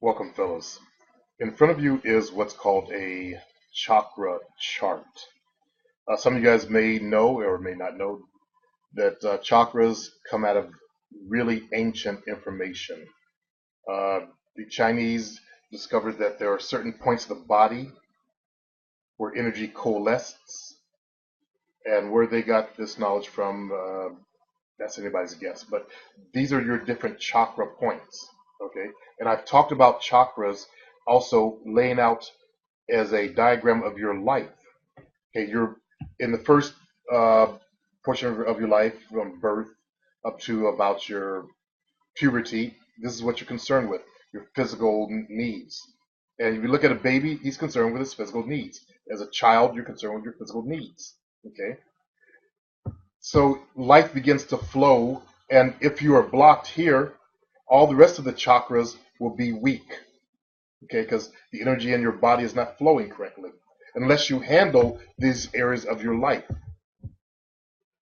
Welcome, fellas. In front of you is what's called a chakra chart. Some of you guys may know or may not know that chakras come out of really ancient information. Uh, the Chinese discovered that there are certain points of the body where energy coalesces, and where they got this knowledge from, that's anybody's guess. But these are your different chakra points. Okay, and I've talked about chakras also laying out as a diagram of your life. Okay, you're in the first uh, portion of your life from birth up to about your puberty. This is what you're concerned with, your physical needs. And if you look at a baby, he's concerned with his physical needs. As a child, you're concerned with your physical needs. Okay, so life begins to flow, and if you are blocked here, all the rest of the chakras will be weak. Okay, because the energy in your body is not flowing correctly unless you handle these areas of your life.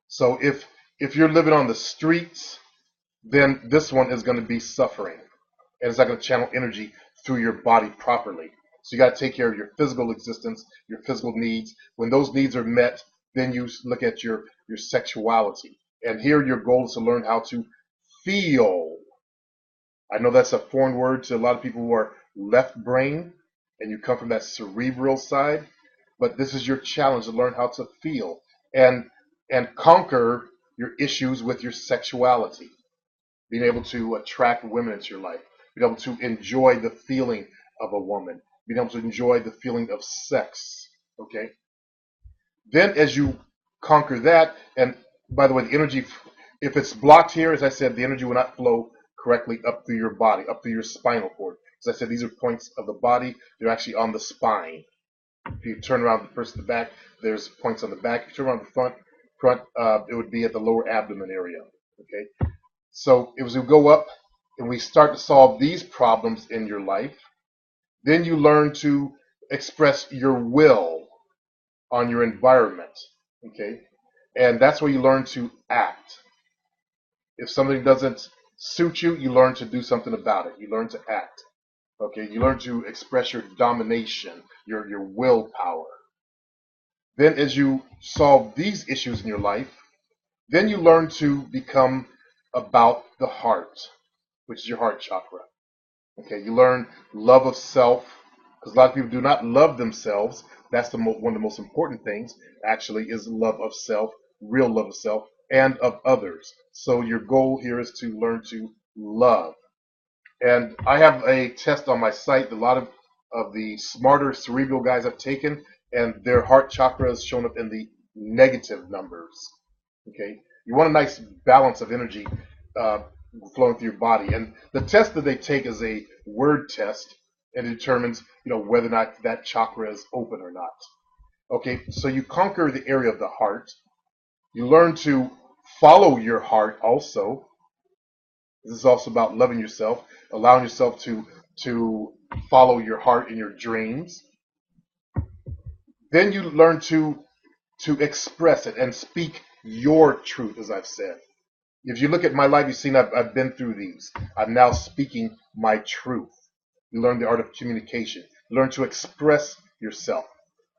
So if you're living on the streets, then this one is going to be suffering, and it's not going to channel energy through your body properly. So you got to take care of your physical existence, your physical needs. When those needs are met, then you look at your sexuality. And here your goal is to learn how to feel. I know that's a foreign word to a lot of people who are left brain and you come from that cerebral side, but this is your challenge to learn how to feel and conquer your issues with your sexuality, being able to attract women into your life, being able to enjoy the feeling of a woman, being able to enjoy the feeling of sex. Okay? Then as you conquer that, and by the way, the energy, if it's blocked here, as I said, the energy will not flow correctly up through your body, up through your spinal cord. As I said, these are points of the body. They're actually on the spine. If you turn around the person in the back, there's points on the back. If you turn around the front, it would be at the lower abdomen area. Okay, so as we go up and we start to solve these problems in your life, then you learn to express your will on your environment. Okay, and that's where you learn to act. If something doesn't suit you, you learn to do something about it. You learn to act. Okay, you learn to express your domination, your willpower. Then as you solve these issues in your life, then you learn to become about the heart, which is your heart chakra. Okay, you learn love of self, because a lot of people do not love themselves. That's one of the most important things, actually, is love of self, real love of self, and of others. So your goal here is to learn to love. And I have a test on my site that a lot of the smarter cerebral guys have taken, and their heart chakra is shown up in the negative numbers. Okay, you want a nice balance of energy uh, flowing through your body, and the test that they take is a word test, and it determines whether or not that chakra is open or not. Okay, so you conquer the area of the heart. You learn to follow your heart also. This is also about loving yourself, allowing yourself to follow your heart in your dreams. Then you learn to express it and speak your truth, as I've said. If you look at my life, you've seen I've been through these. I'm now speaking my truth. You learn the art of communication. You learn to express yourself.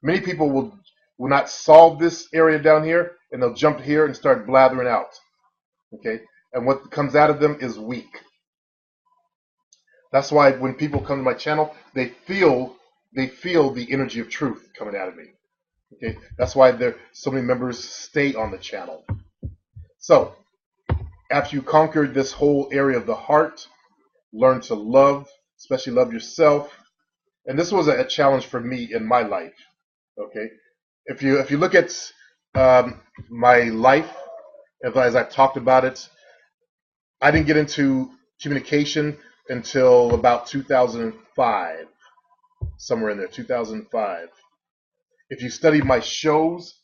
Many people will not solve this area down here, and they'll jump here and start blathering out. Okay, and what comes out of them is weak. That's why when people come to my channel, they feel the energy of truth coming out of me. Okay, that's why there so many members stay on the channel. So after you conquered this whole area of the heart, learn to love, especially love yourself. And this was a challenge for me in my life. Okay, if you look at my life, as I've talked about it, I didn't get into communication until about 2005, somewhere in there, 2005. If you study my shows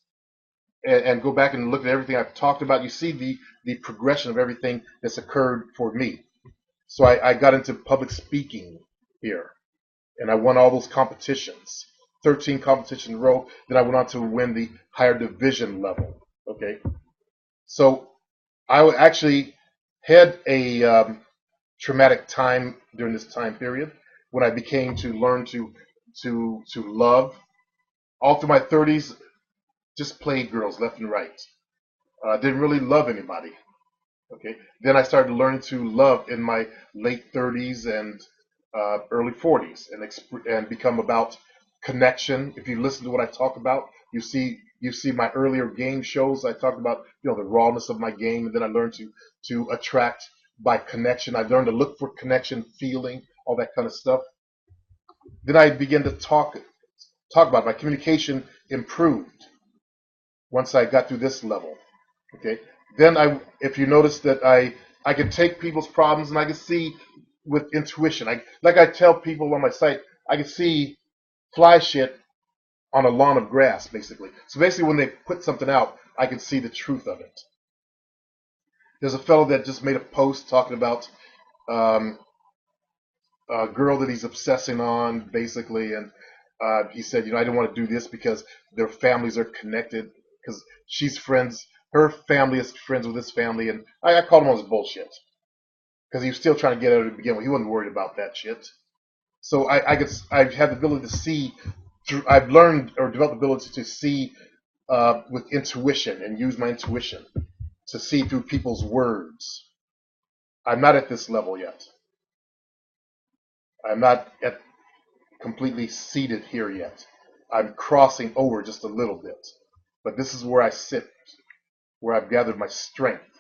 and go back and look at everything I've talked about, you see the progression of everything that's occurred for me. So I got into public speaking here, and I won all those competitions, 13 competitions in a row. Then I went on to win the higher division level. Okay, so I actually had a traumatic time during this time period. when I became to learn to love. All through my 30s, just played girls left and right. Didn't really love anybody. Okay. Then I started learning to love in my late 30s and early 40s, and become about connection. If you listen to what I talk about, you see my earlier game shows. I talked about the rawness of my game, and then I learned to attract by connection. I learned to look for connection, feeling, all that kind of stuff. Then I began to talk about my communication improved once I got through this level. Okay. Then if you notice that I can take people's problems and I can see with intuition. I tell people on my site, I can see fly shit on a lawn of grass, basically. So basically, when they put something out, I can see the truth of it. There's a fellow that just made a post talking about um, a girl that he's obsessing on, basically, and he said, I didn't want to do this because their families are connected, because she's friends. Her family is friends with his family, and I called him on his bullshit because he was still trying to get at her to begin with. He wasn't worried about that shit. So I have the ability to see. I've learned or developed the ability to see with intuition and use my intuition to see through people's words. I'm not at this level yet. I'm not at completely seated here yet. I'm crossing over just a little bit. But this is where I sit, where I've gathered my strength.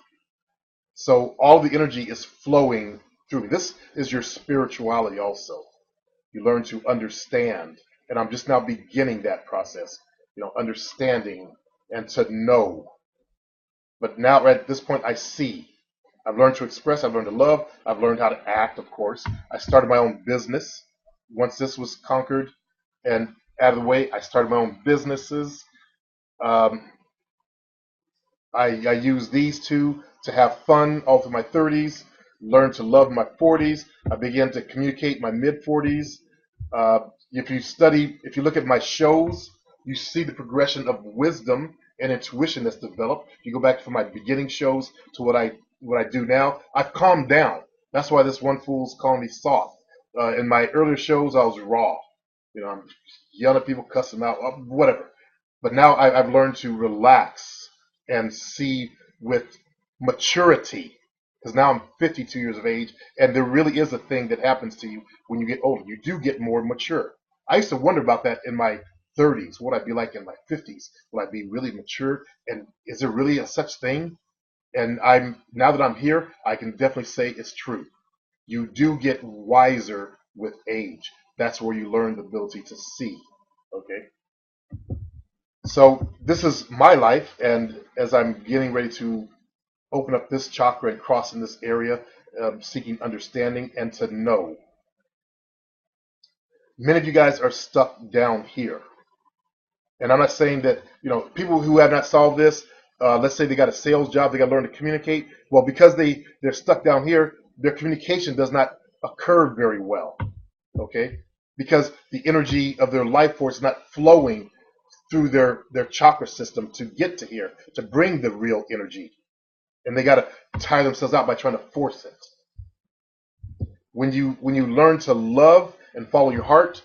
So all the energy is flowing through me. This is your spirituality also. You learn to understand. And I'm just now beginning that process, understanding and to know. But now at this point, I see. I've learned to express. I've learned to love. I've learned how to act, of course. I started my own business. Once this was conquered and out of the way, I started my own businesses. Um, I use these two to have fun all through my 30s, learn to love my 40s. I began to communicate my mid 40s. If you look at my shows, you see the progression of wisdom and intuition that's developed. If you go back from my beginning shows to what I do now, I've calmed down. That's why this one fool's calling me soft. In my earlier shows, I was raw. I'm yelling at people, cussing them out, whatever. But now I've learned to relax and see with maturity, because now I'm 52 years of age, and there really is a thing that happens to you when you get older. You do get more mature. I used to wonder about that in my 30s. What I'd be like in my 50s? Will I be really mature? And is there really a such thing? And now that I'm here, I can definitely say it's true. You do get wiser with age. That's where you learn the ability to see. Okay. So this is my life, and as I'm getting ready to open up this chakra and cross in this area, seeking understanding and to know. Many of you guys are stuck down here. And I'm not saying that, people who have not solved this, let's say they got a sales job, they got to learn to communicate. Well, because they're stuck down here, their communication does not occur very well. Okay? Because the energy of their life force is not flowing through their chakra system to get to here, to bring the real energy. And they got to tire themselves out by trying to force it. When you learn to love and follow your heart,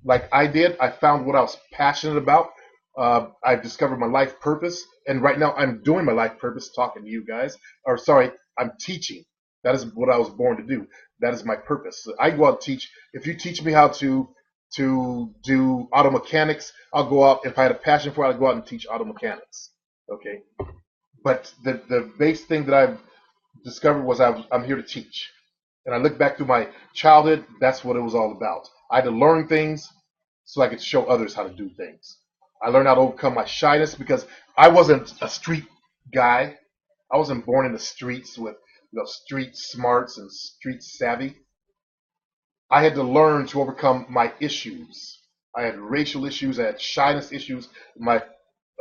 like I did, I found what I was passionate about. I've discovered my life purpose, and right now I'm doing my life purpose, talking to you guys. Or sorry, I'm teaching. That is what I was born to do. That is my purpose. I go out and teach. If you teach me how to do auto mechanics, I'll go out. If I had a passion for it, I'd go out and teach auto mechanics. Okay. But the base thing that I've discovered was I'm here to teach. And I look back through my childhood, that's what it was all about. I had to learn things so I could show others how to do things. I learned how to overcome my shyness because I wasn't a street guy. I wasn't born in the streets with street smarts and street savvy. I had to learn to overcome my issues. I had racial issues. I had shyness issues.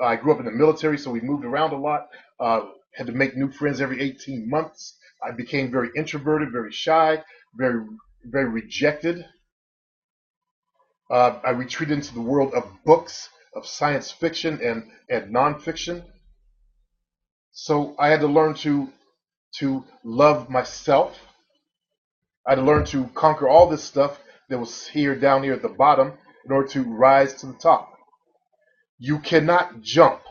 I grew up in the military, so we moved around a lot. Had to make new friends every 18 months. I became very introverted, very shy, very, very rejected. I retreated into the world of books, of science fiction and nonfiction. So I had to learn to love myself. I had to learn to conquer all this stuff that was here down here at the bottom in order to rise to the top. You cannot jump,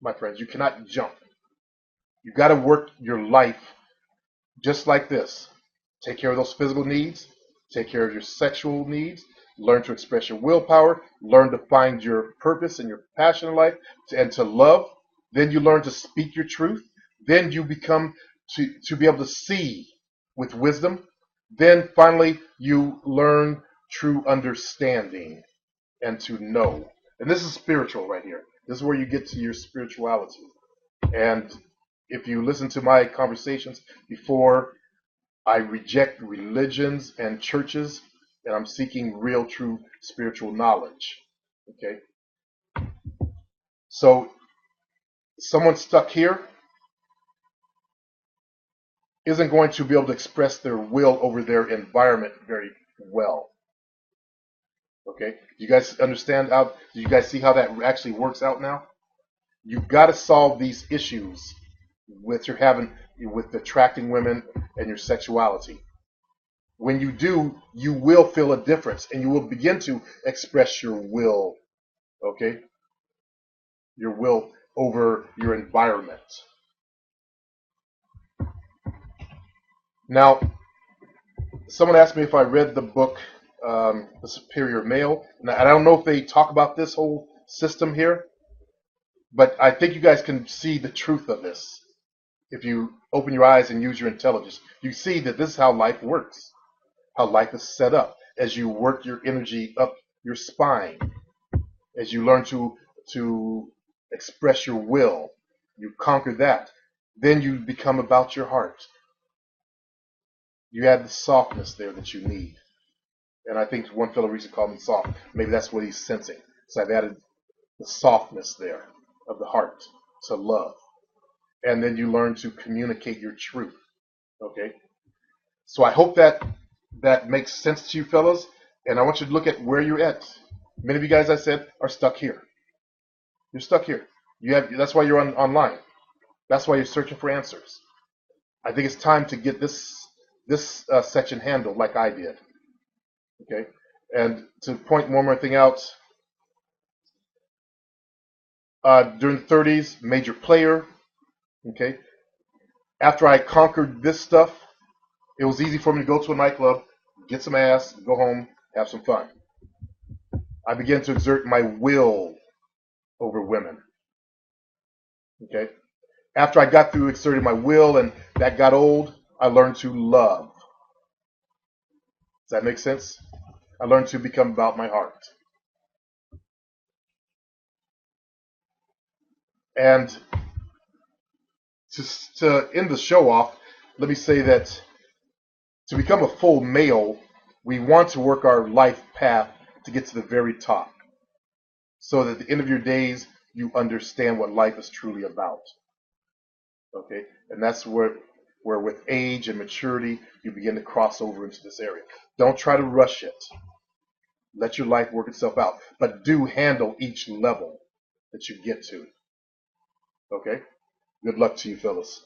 my friends. You cannot jump. You got to work your life just like this. Take care of those physical needs. Take care of your sexual needs. Learn to express your willpower. Learn to find your purpose and your passion in life and to love. Then you learn to speak your truth. Then you become to be able to see with wisdom. Then finally you learn true understanding and to know. And this is spiritual right here. This is where you get to your spirituality. And if you listen to my conversations before, I reject religions and churches, and I'm seeking real, true spiritual knowledge. Okay? So, someone stuck here isn't going to be able to express their will over their environment very well. Okay? You guys understand how, do you guys see how that actually works out now? You've got to solve these issues with your having, with attracting women and your sexuality. When you do, you will feel a difference and you will begin to express your will, okay? Your will over your environment. Now, someone asked me if I read the book, The Superior Male. And I don't know if they talk about this whole system here, but I think you guys can see the truth of this. If you open your eyes and use your intelligence, you see that this is how life works. How life is set up as you work your energy up your spine, as you learn to express your will, you conquer that. Then you become about your heart. You add the softness there that you need. And I think one fellow recently called me soft. Maybe that's what he's sensing. So I've added the softness there of the heart to love. And then you learn to communicate your truth. Okay? So I hope that makes sense to you fellas, and I want you to look at where you're at. Many of you guys, I said, are stuck here. You're stuck here. That's why you're online. That's why you're searching for answers. I think it's time to get this section handled like I did. Okay, and to point one more thing out, during the 30s, major player. Okay, after I conquered this stuff, it was easy for me to go to a nightclub, get some ass, go home, have some fun. I began to exert my will over women. Okay? After I got through exerting my will and that got old, I learned to love. Does that make sense? I learned to become about my heart. And to end the show off, let me say that to become a full male, we want to work our life path to get to the very top. So that at the end of your days, you understand what life is truly about. Okay? And that's where with age and maturity, you begin to cross over into this area. Don't try to rush it. Let your life work itself out. But do handle each level that you get to. Okay? Good luck to you, fellas.